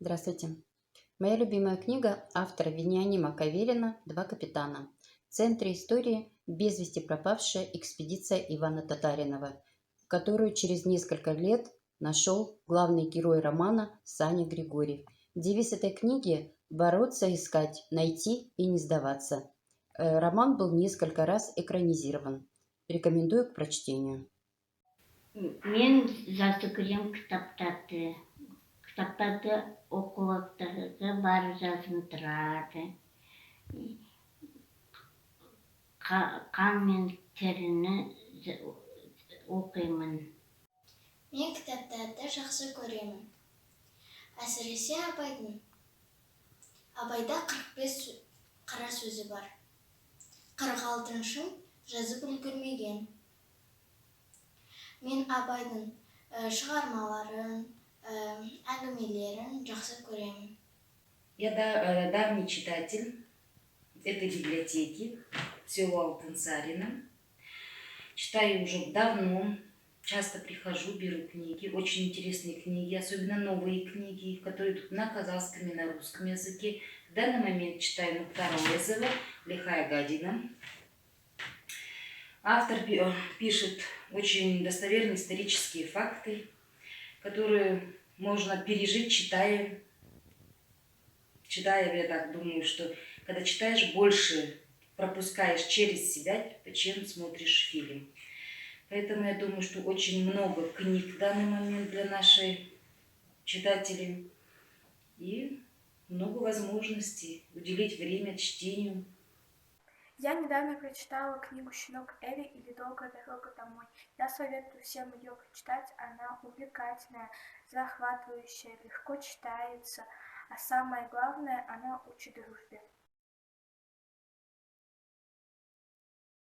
Здравствуйте. Моя любимая книга автора Вениамина Каверина «Два капитана». В центре истории без вести пропавшая экспедиция Ивана Татаринова, которую через несколько лет нашел главный герой романа Саня Григорьев. Девиз этой книги – бороться, искать, найти и не сдаваться. Роман был несколько раз экранизирован. Рекомендую к прочтению. Мен жақсы көрем кітаптарды. Кітаптарды оқулықтарға барып жазым тұрады. Қан мен теріні оқимын. Мен кітаптарды жақсы көремін. Әсіресе Абайдың. Абайда 45 қара сөзі бар. 46-шын жазып үлгермеген. Мен Абайдың шығармаларын, әңгімелерін жақсы көремін. Я давний читатель этой библиотеки село Алтынсарино. Читаю уже давно, часто прихожу, беру книги, очень интересные книги, особенно новые книги, которые тут на казахском и на русском языке. В данный момент читаю Мухтара Уэзова «Лихая гадина». Автор пишет очень достоверные исторические факты, которые можно пережить, читая. Я так думаю, что когда читаешь, больше пропускаешь через себя, чем смотришь фильм. Поэтому я думаю, что очень много книг в данный момент для нашей читателей и много возможностей уделить время чтению. Я недавно прочитала книгу «Щенок Эли» или «Долгая дорога домой». Я советую всем ее прочитать, она увлекательная, захватывающая, легко читается, а самое главное, она учит дружбе.